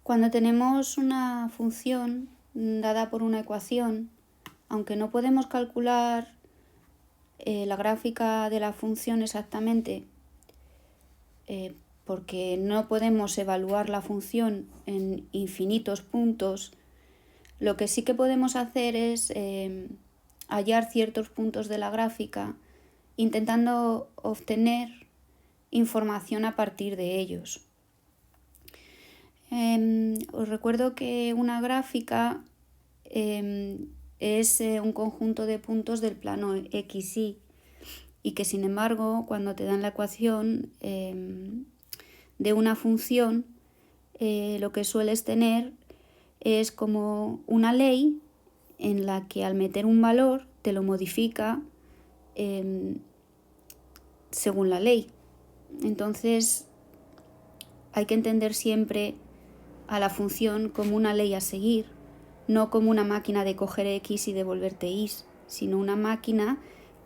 Cuando tenemos una función dada por una ecuación, aunque no podemos calcular la gráfica de la función exactamente, porque no podemos evaluar la función en infinitos puntos, lo que sí que podemos hacer es hallar ciertos puntos de la gráfica intentando obtener información a partir de ellos. Os recuerdo que una gráfica es un conjunto de puntos del plano XY y que sin embargo cuando te dan la ecuación de una función lo que sueles tener es como una ley en la que al meter un valor te lo modifica según la ley. Entonces hay que entender siempre a la función como una ley a seguir, no como una máquina de coger X y devolverte Y, sino una máquina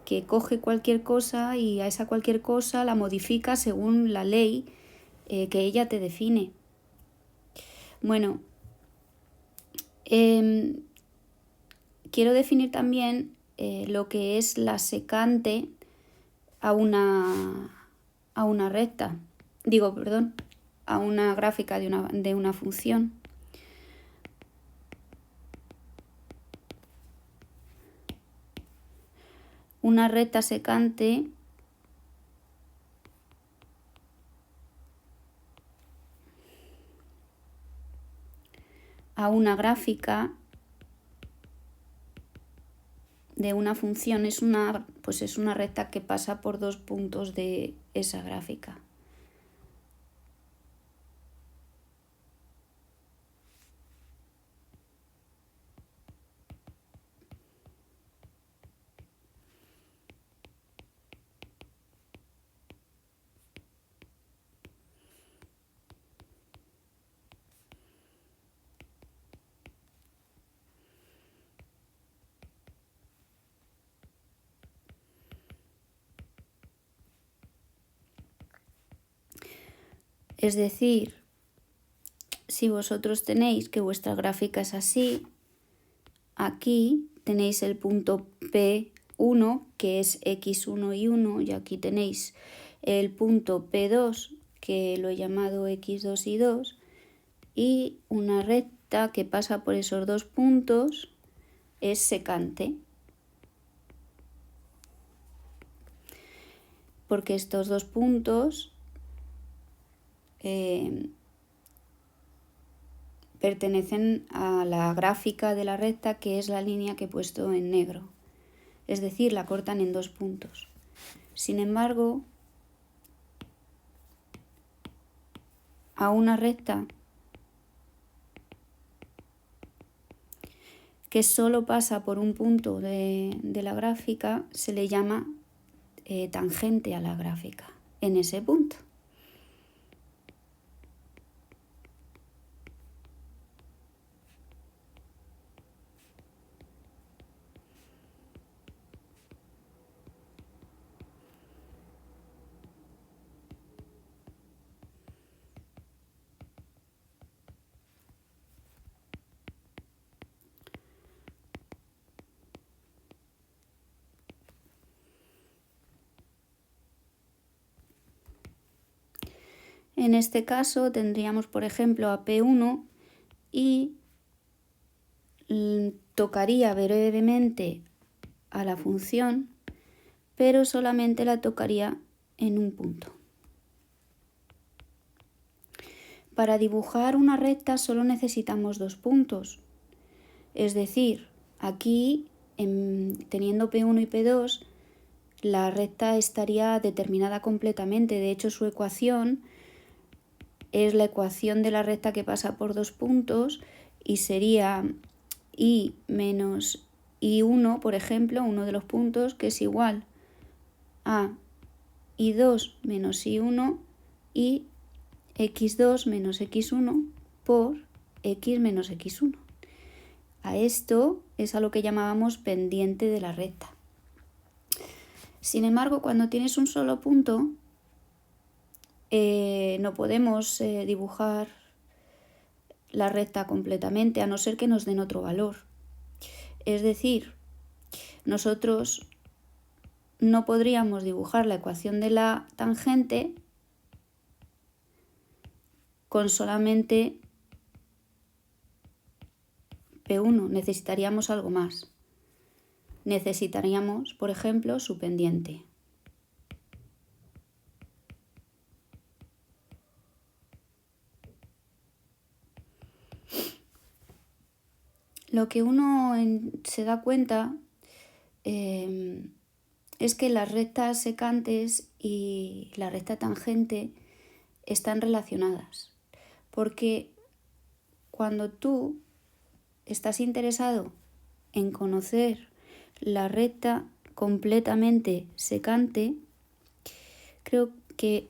que coge cualquier cosa y a esa cualquier cosa la modifica según la ley que ella te define. Bueno, quiero definir también lo que es la secante a una recta. A una gráfica de una función. Una recta secante a una gráfica de una función es una recta que pasa por dos puntos de esa gráfica. Es decir, si vosotros tenéis que vuestra gráfica es así, aquí tenéis el punto P1, que es X1 y 1, y aquí tenéis el punto P2, que lo he llamado X2 y 2, y una recta que pasa por esos dos puntos es secante. Porque estos dos puntos pertenecen a la gráfica de la recta, que es la línea que he puesto en negro. Es decir, la cortan en dos puntos. Sin embargo, a una recta que solo pasa por un punto de la gráfica se le llama tangente a la gráfica en ese punto. En este caso tendríamos, por ejemplo, a P1 y tocaría brevemente a la función, pero solamente la tocaría en un punto. Para dibujar una recta solo necesitamos dos puntos. Es decir, aquí, teniendo P1 y P2, la recta estaría determinada completamente. De hecho, su ecuación es la ecuación de la recta que pasa por dos puntos y sería y menos y1, por ejemplo, uno de los puntos, que es igual a y2 menos y1 y x2 menos x1 por x menos x1. A esto es a lo que llamábamos pendiente de la recta. Sin embargo, cuando tienes un solo punto, no podemos dibujar la recta completamente, a no ser que nos den otro valor. Es decir, nosotros no podríamos dibujar la ecuación de la tangente con solamente P1, necesitaríamos algo más. Necesitaríamos, por ejemplo, su pendiente. Lo que uno se da cuenta es que las rectas secantes y la recta tangente están relacionadas. Porque cuando tú estás interesado en conocer la recta completamente secante, creo que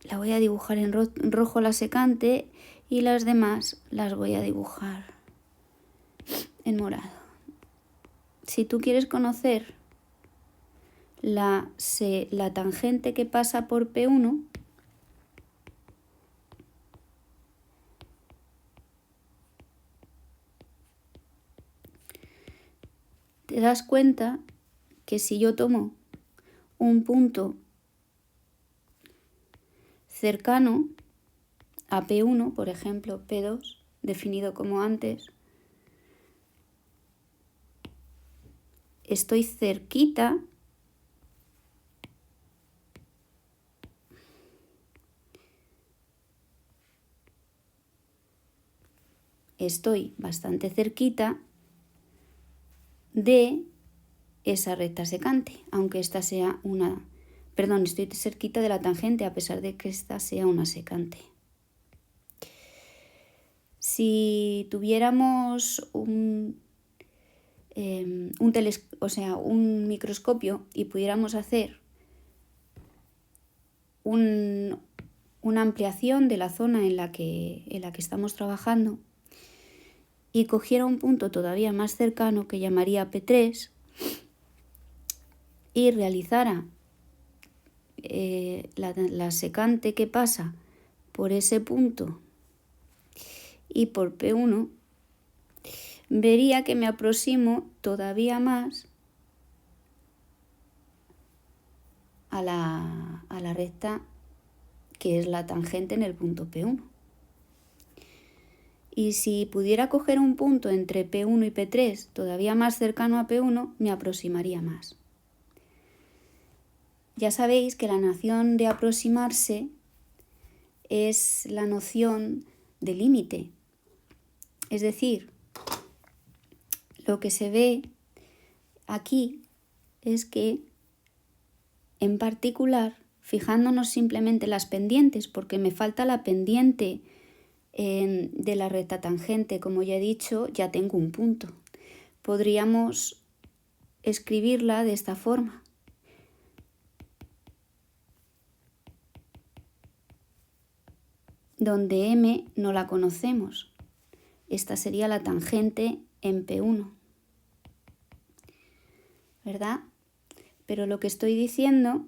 la voy a dibujar en rojo la secante y las demás las voy a dibujar en morado. Si tú quieres conocer la tangente que pasa por P1, te das cuenta que si yo tomo un punto cercano a P1, por ejemplo P2, definido como antes, estoy cerquita bastante cerquita de esa recta secante, aunque esta sea una... Perdón, estoy cerquita de la tangente a pesar de que esta sea una secante. Si tuviéramos un microscopio y pudiéramos hacer una ampliación de la zona en la que estamos trabajando y cogiera un punto todavía más cercano que llamaría P3 y realizara la secante que pasa por ese punto y por P1, vería que me aproximo todavía más a la recta que es la tangente en el punto P1. Y si pudiera coger un punto entre P1 y P3 todavía más cercano a P1, me aproximaría más. Ya sabéis que la noción de aproximarse es la noción de límite. Es decir, lo que se ve aquí es que, en particular, fijándonos simplemente en las pendientes, porque me falta la pendiente de la recta tangente, como ya he dicho, ya tengo un punto. Podríamos escribirla de esta forma. Donde M no la conocemos. Esta sería la tangente en P1. ¿Verdad? Pero lo que estoy diciendo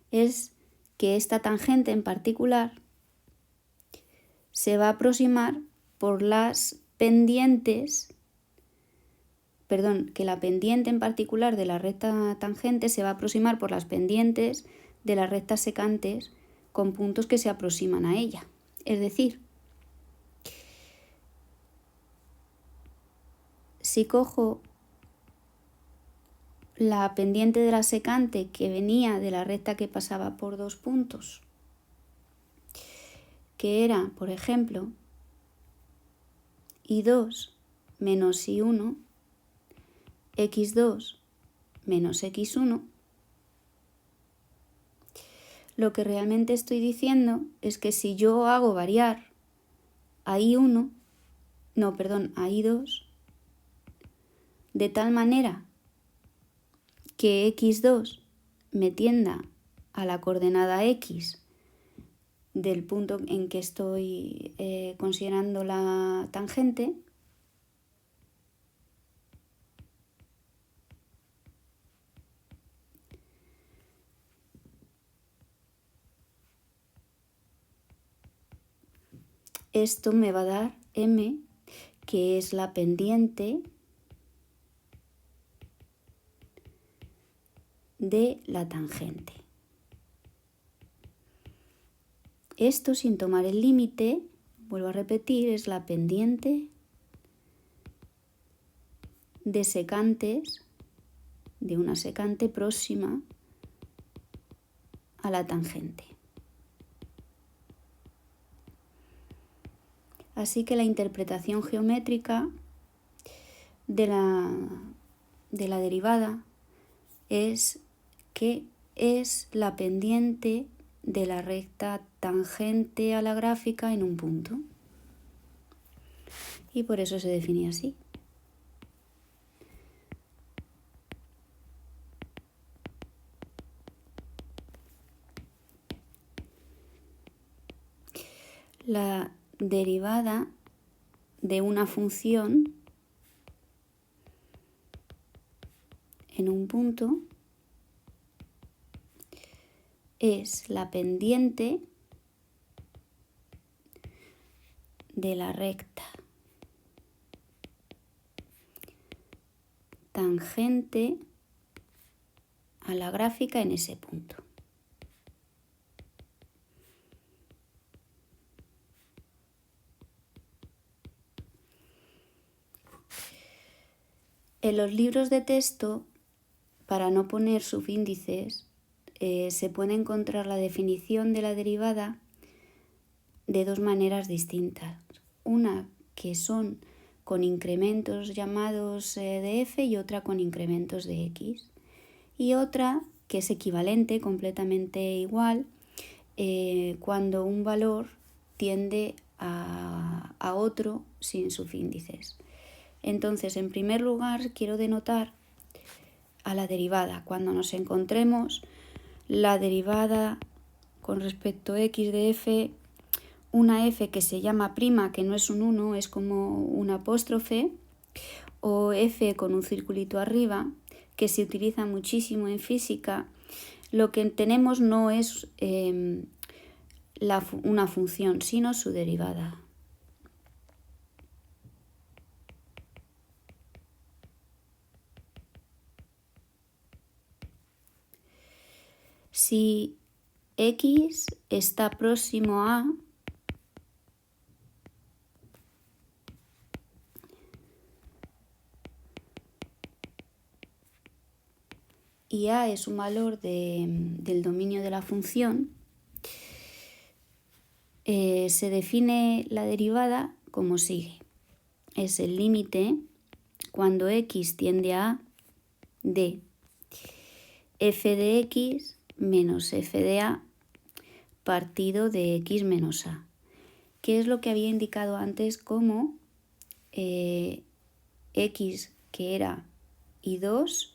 es que esta tangente en particular se va a aproximar por las pendientes, que la pendiente en particular de la recta tangente se va a aproximar por las pendientes de las rectas secantes con puntos que se aproximan a ella. Es decir, si cojo la pendiente de la secante que venía de la recta que pasaba por dos puntos, que era, por ejemplo, I2 menos I1, X2 menos X1, lo que realmente estoy diciendo es que si yo hago variar a I2, de tal manera que X2 me tienda a la coordenada X del punto en que estoy considerando la tangente, esto me va a dar m, que es la pendiente de la tangente. Esto, sin tomar el límite, vuelvo a repetir, es la pendiente de secantes, de una secante próxima a la tangente. Así que la interpretación geométrica de la derivada es que es la pendiente de la recta tangente a la gráfica en un punto. Y por eso se define así. La derivada de una función en un punto es la pendiente de la recta tangente a la gráfica en ese punto. En los libros de texto, para no poner subíndices, se puede encontrar la definición de la derivada de dos maneras distintas. Una que son con incrementos llamados de f y otra con incrementos de x. Y otra que es equivalente, completamente igual, cuando un valor tiende a otro sin subíndices. Entonces, en primer lugar, quiero denotar a la derivada. Cuando nos encontremos la derivada con respecto a x de f, una f que se llama prima, que no es un 1, es como un apóstrofe, o f con un circulito arriba, que se utiliza muchísimo en física, lo que tenemos no es una función, sino su derivada. Si x está próximo a y a es un valor del dominio de la función, se define la derivada como sigue. Es el límite cuando x tiende a de f de x menos f de a partido de x menos a, que es lo que había indicado antes como x que era i2,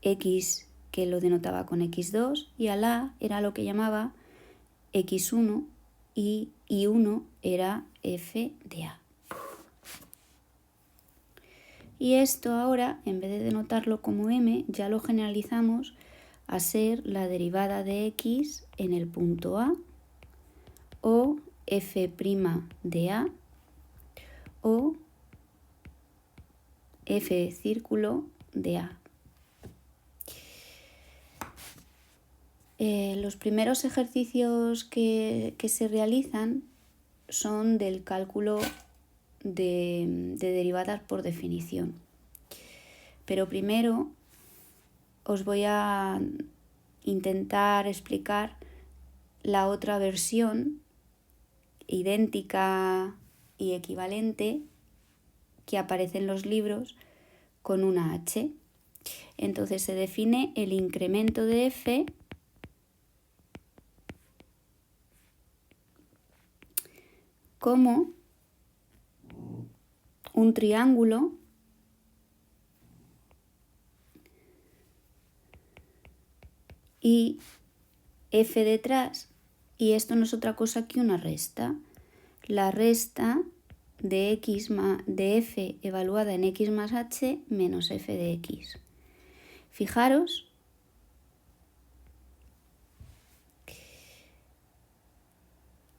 x que lo denotaba con x2 y al a era lo que llamaba x1 y i1 era f de a. Y esto ahora, en vez de denotarlo como m, ya lo generalizamos a ser la derivada de x en el punto A, o f' de A, o f círculo de A. Los primeros ejercicios que se realizan son del cálculo de derivadas por definición. Pero primero os voy a intentar explicar la otra versión idéntica y equivalente que aparece en los libros con una h. Entonces se define el incremento de f como un triángulo y f detrás, y esto no es otra cosa que una resta. La resta de f evaluada en x más h menos f de x. Fijaros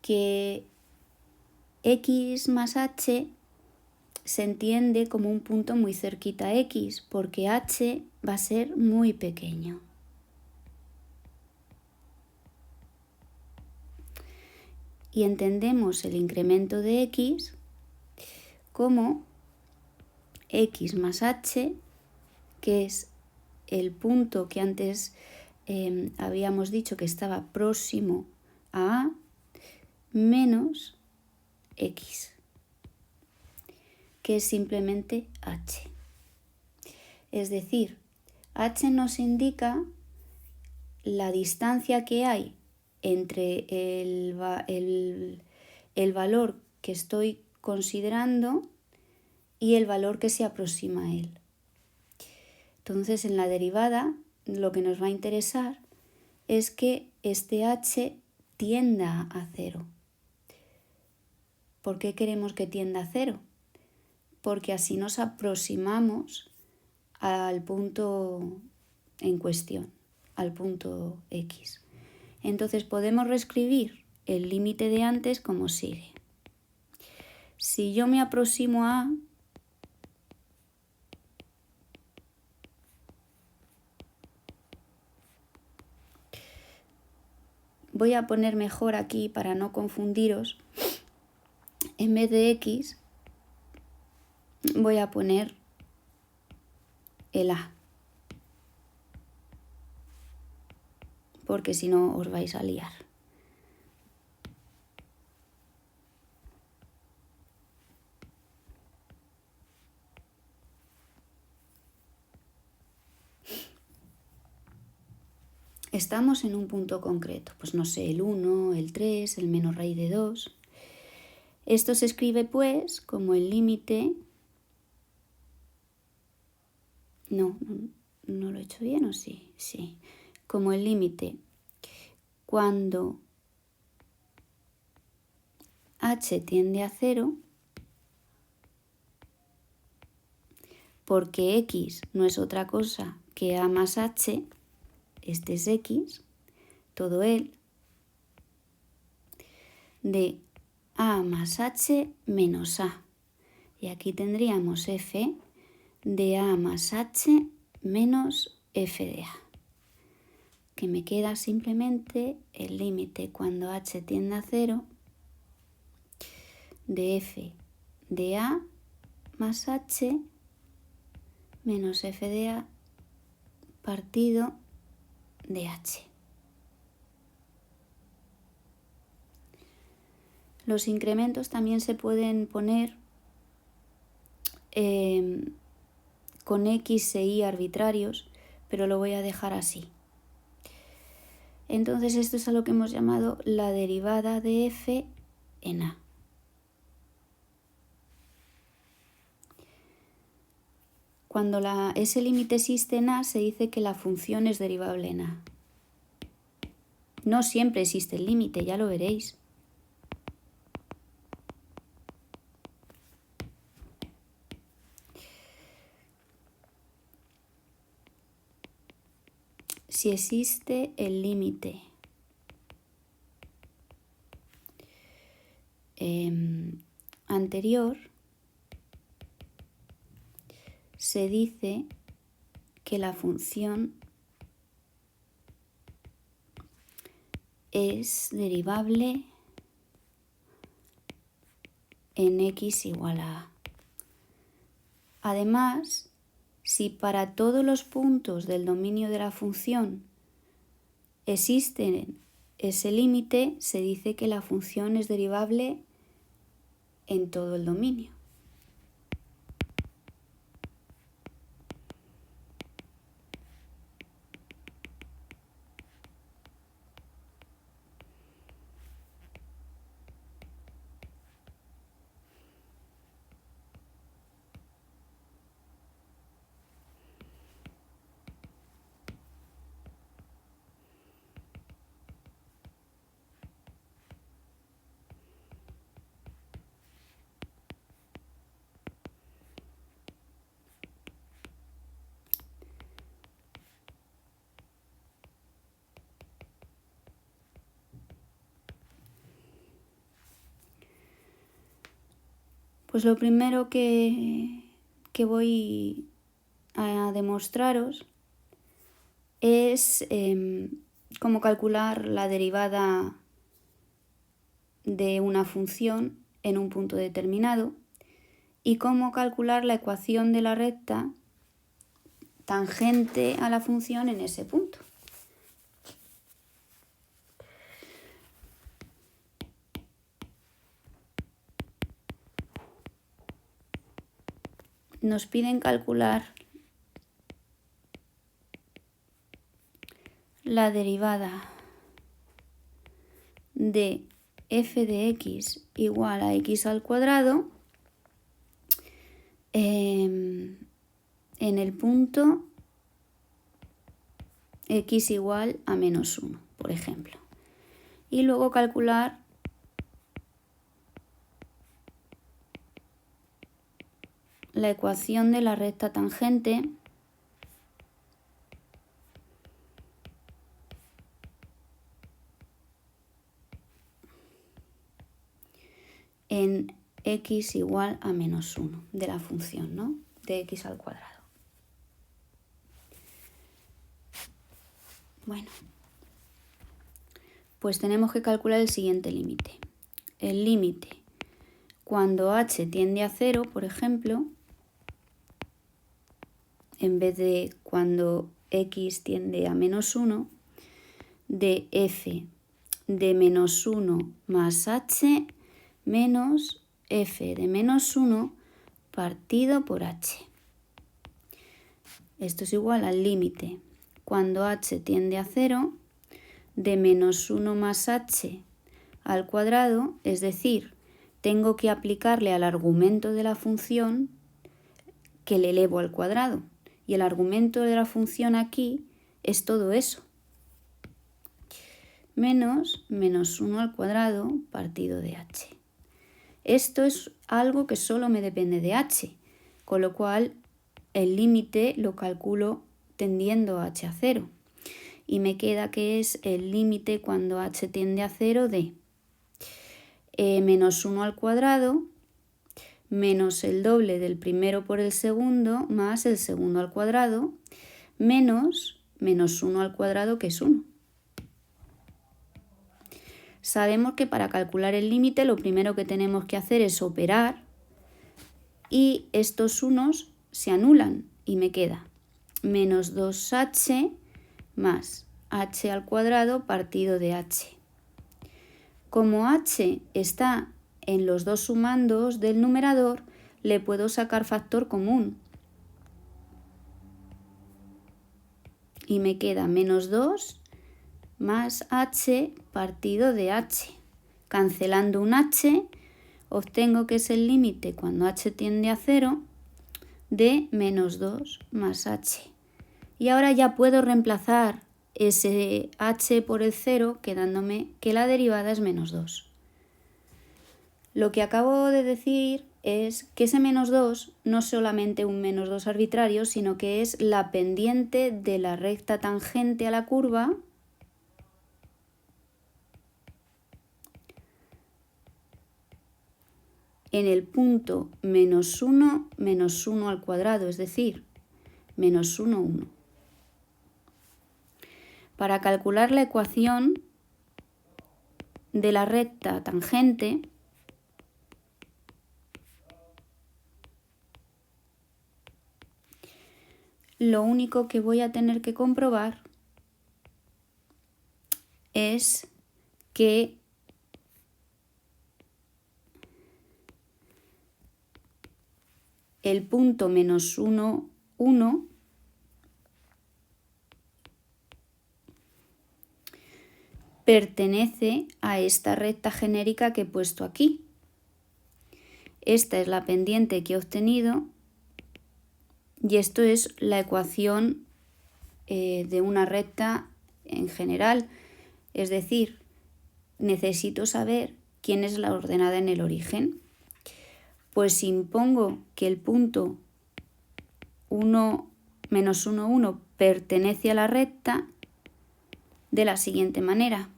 que x más h se entiende como un punto muy cerquita a x, porque h va a ser muy pequeño. Y entendemos el incremento de x como x más h, que es el punto que antes habíamos dicho que estaba próximo a menos x, que es simplemente h. Es decir, h nos indica la distancia que hay entre el valor que estoy considerando y el valor que se aproxima a él. Entonces, en la derivada, lo que nos va a interesar es que este h tienda a 0. ¿Por qué queremos que tienda a 0? Porque así nos aproximamos al punto en cuestión, al punto x. Entonces podemos reescribir el límite de antes como sigue. Si yo me aproximo a A, voy a poner mejor aquí para no confundiros, en vez de x voy a poner el A, porque si no os vais a liar. Estamos en un punto concreto, pues no sé, el 1, el 3, el menos raíz de 2. Esto se escribe pues como el límite... No lo he hecho bien, ¿o sí? Sí. Como el límite cuando h tiende a 0, porque x no es otra cosa que a más h, este es x, todo él, de a más h menos a. Y aquí tendríamos f de a más h menos f de a, que me queda simplemente el límite cuando h tiende a 0 de f de a más h menos f de a partido de h. Los incrementos también se pueden poner con x e y arbitrarios, pero lo voy a dejar así. Entonces esto es a lo que hemos llamado la derivada de f en a. Cuando ese límite existe en a, se dice que la función es derivable en a. No siempre existe el límite, ya lo veréis. Si existe el límite anterior, se dice que la función es derivable en x igual a a. Además, si para todos los puntos del dominio de la función existe ese límite, se dice que la función es derivable en todo el dominio. Pues lo primero que voy a demostraros es cómo calcular la derivada de una función en un punto determinado y cómo calcular la ecuación de la recta tangente a la función en ese punto. Nos piden calcular la derivada de f de x igual a x al cuadrado en el punto x igual a menos 1, por ejemplo. Y luego calcular la ecuación de la recta tangente en x igual a menos 1 de la función, ¿no? De x al cuadrado. Bueno, pues tenemos que calcular el siguiente límite. El límite cuando h tiende a 0, por ejemplo, en vez de cuando x tiende a menos 1, de f de menos 1 más h menos f de menos 1 partido por h. Esto es igual al límite cuando h tiende a 0 de menos 1 más h al cuadrado, es decir, tengo que aplicarle al argumento de la función que le elevo al cuadrado. Y el argumento de la función aquí es todo eso. Menos 1 al cuadrado partido de h. Esto es algo que solo me depende de h, con lo cual el límite lo calculo tendiendo h a 0. Y me queda que es el límite cuando h tiende a 0 de menos 1 al cuadrado menos el doble del primero por el segundo más el segundo al cuadrado menos 1 al cuadrado, que es 1. Sabemos que para calcular el límite lo primero que tenemos que hacer es operar y estos unos se anulan y me queda menos 2h más h al cuadrado partido de h. Como h está en los dos sumandos del numerador, le puedo sacar factor común. Y me queda menos 2 más h partido de h. Cancelando un h, obtengo que es el límite cuando h tiende a 0 de menos 2 más h. Y ahora ya puedo reemplazar ese h por el 0, quedándome que la derivada es menos 2. Lo que acabo de decir es que ese menos 2 no es solamente un menos 2 arbitrario, sino que es la pendiente de la recta tangente a la curva en el punto menos 1 al cuadrado, es decir, menos 1, 1. Para calcular la ecuación de la recta tangente, lo único que voy a tener que comprobar es que el punto menos 1, 1 pertenece a esta recta genérica que he puesto aquí. Esta es la pendiente que he obtenido y esto es la ecuación de una recta en general. Es decir, necesito saber quién es la ordenada en el origen. Pues si impongo que el punto 1, menos 1, 1 pertenece a la recta de la siguiente manera.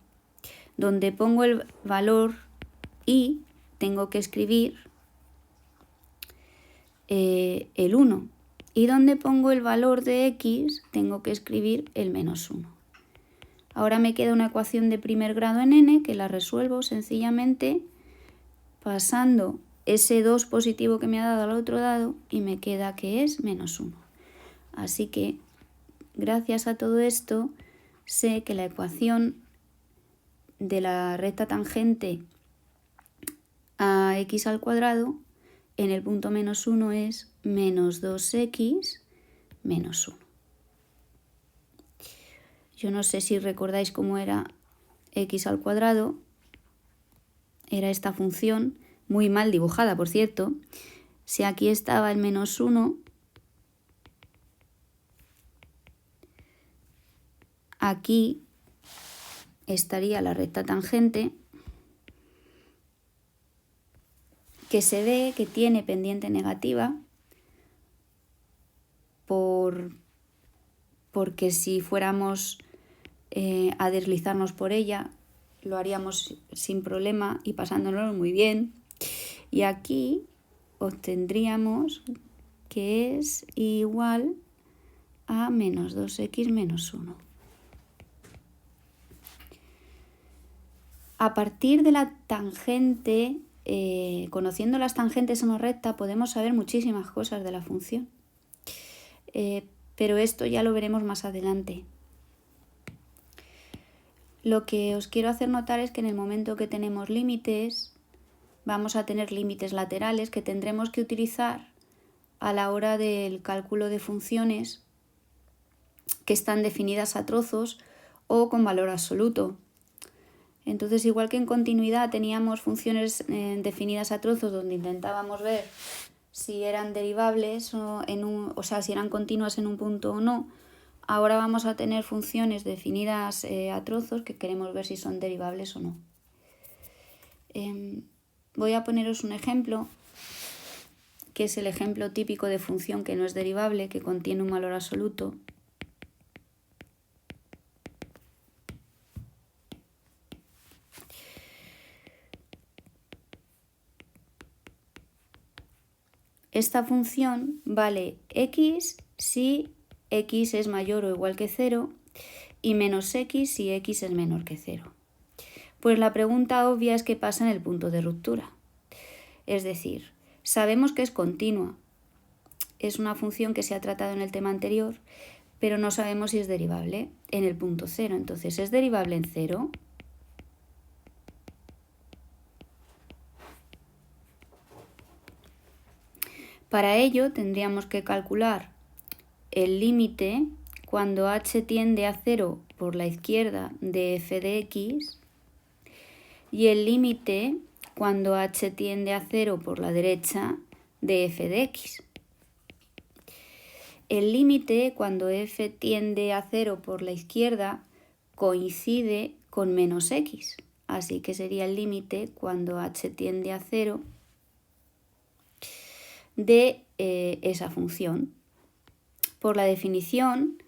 Donde pongo el valor y tengo que escribir el 1. Y donde pongo el valor de x, tengo que escribir el menos 1. Ahora me queda una ecuación de primer grado en n que la resuelvo sencillamente pasando ese 2 positivo que me ha dado al otro lado y me queda que es menos 1. Así que, gracias a todo esto, sé que la ecuación de la recta tangente a x al cuadrado en el punto menos 1 es menos 2x menos 1. Yo no sé si recordáis cómo era x al cuadrado. Era esta función, muy mal dibujada, por cierto. Si aquí estaba el menos 1, aquí estaría la recta tangente, que se ve que tiene pendiente negativa, porque si fuéramos a deslizarnos por ella, lo haríamos sin problema y pasándonos muy bien. Y aquí obtendríamos que es igual a menos 2x menos 1. A partir de la tangente, conociendo las tangentes a una recta, podemos saber muchísimas cosas de la función. Pero esto ya lo veremos más adelante. Lo que os quiero hacer notar es que en el momento que tenemos límites, vamos a tener límites laterales que tendremos que utilizar a la hora del cálculo de funciones que están definidas a trozos o con valor absoluto. Entonces, igual que en continuidad teníamos funciones definidas a trozos donde intentábamos ver si eran derivables o sea, si eran continuas en un punto o no, ahora vamos a tener funciones definidas a trozos que queremos ver si son derivables o no. Voy a poneros un ejemplo, que es el ejemplo típico de función que no es derivable, que contiene un valor absoluto. Esta función vale x si x es mayor o igual que 0 y menos x si x es menor que 0. Pues la pregunta obvia es qué pasa en el punto de ruptura. Es decir, sabemos que es continua. Es una función que se ha tratado en el tema anterior, pero no sabemos si es derivable en el punto 0. Entonces, ¿es derivable en 0? Para ello tendríamos que calcular el límite cuando h tiende a 0 por la izquierda de f de x y el límite cuando h tiende a 0 por la derecha de f de x. El límite cuando f tiende a 0 por la izquierda coincide con menos x, así que sería el límite cuando h tiende a 0 de esa función. Por la definición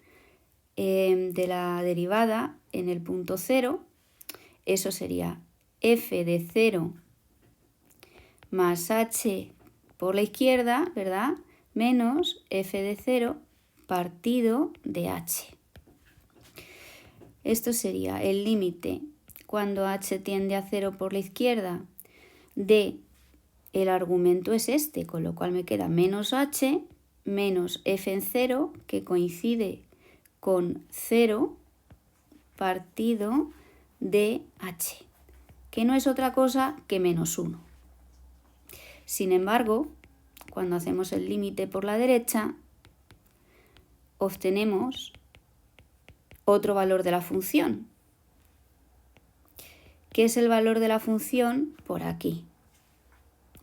de la derivada en el punto 0, eso sería f de 0 más h por la izquierda, ¿verdad? Menos f de 0 partido de h. Esto sería el límite cuando h tiende a 0 por la izquierda de el argumento es este, con lo cual me queda menos h menos f en 0, que coincide con 0 partido de h, que no es otra cosa que menos 1. Sin embargo, cuando hacemos el límite por la derecha, obtenemos otro valor de la función. ¿Qué es el valor de la función? Por aquí,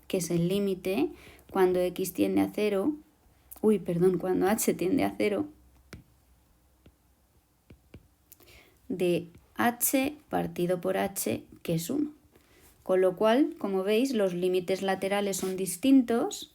que es el límite cuando x tiende a 0, cuando h tiende a 0, de h partido por h, que es 1. Con lo cual, como veis, los límites laterales son distintos.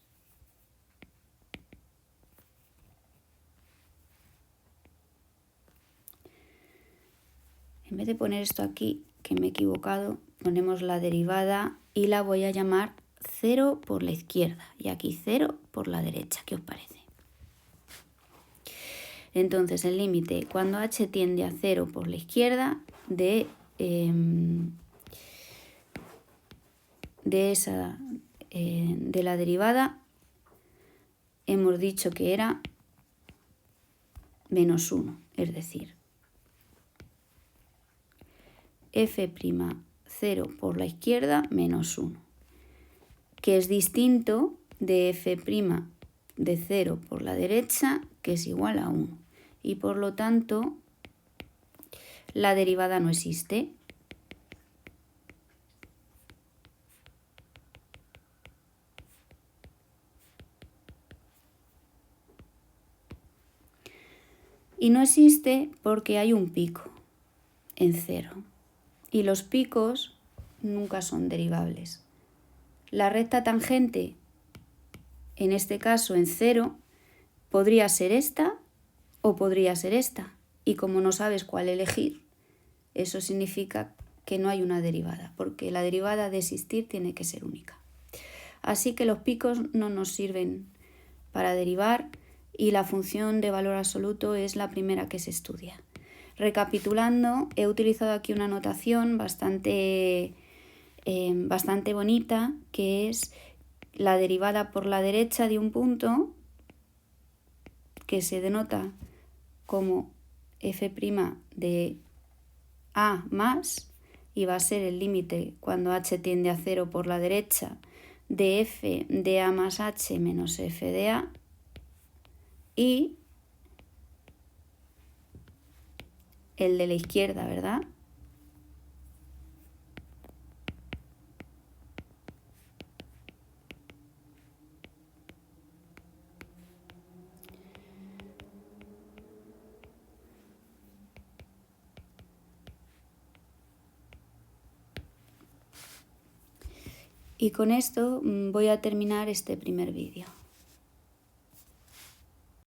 En vez de poner esto aquí, que me he equivocado, ponemos la derivada y la voy a llamar 0 por la izquierda y aquí 0 por la derecha. ¿Qué os parece? Entonces el límite cuando h tiende a 0 por la izquierda de la derivada hemos dicho que era menos 1, es decir, f'0 por la izquierda menos 1, que es distinto de f' de 0 por la derecha, que es igual a 1. Y por lo tanto, la derivada no existe. Y no existe porque hay un pico en 0. Y los picos nunca son derivables. La recta tangente, en este caso en 0, podría ser esta o podría ser esta. Y como no sabes cuál elegir, eso significa que no hay una derivada, porque la derivada de existir tiene que ser única. Así que los picos no nos sirven para derivar y la función de valor absoluto es la primera que se estudia. Recapitulando, he utilizado aquí una notación bastante bonita, que es la derivada por la derecha de un punto, que se denota como f' de a más, y va a ser el límite cuando h tiende a 0 por la derecha de f de a más h menos f de a, y el de la izquierda, ¿verdad? Y con esto voy a terminar este primer vídeo.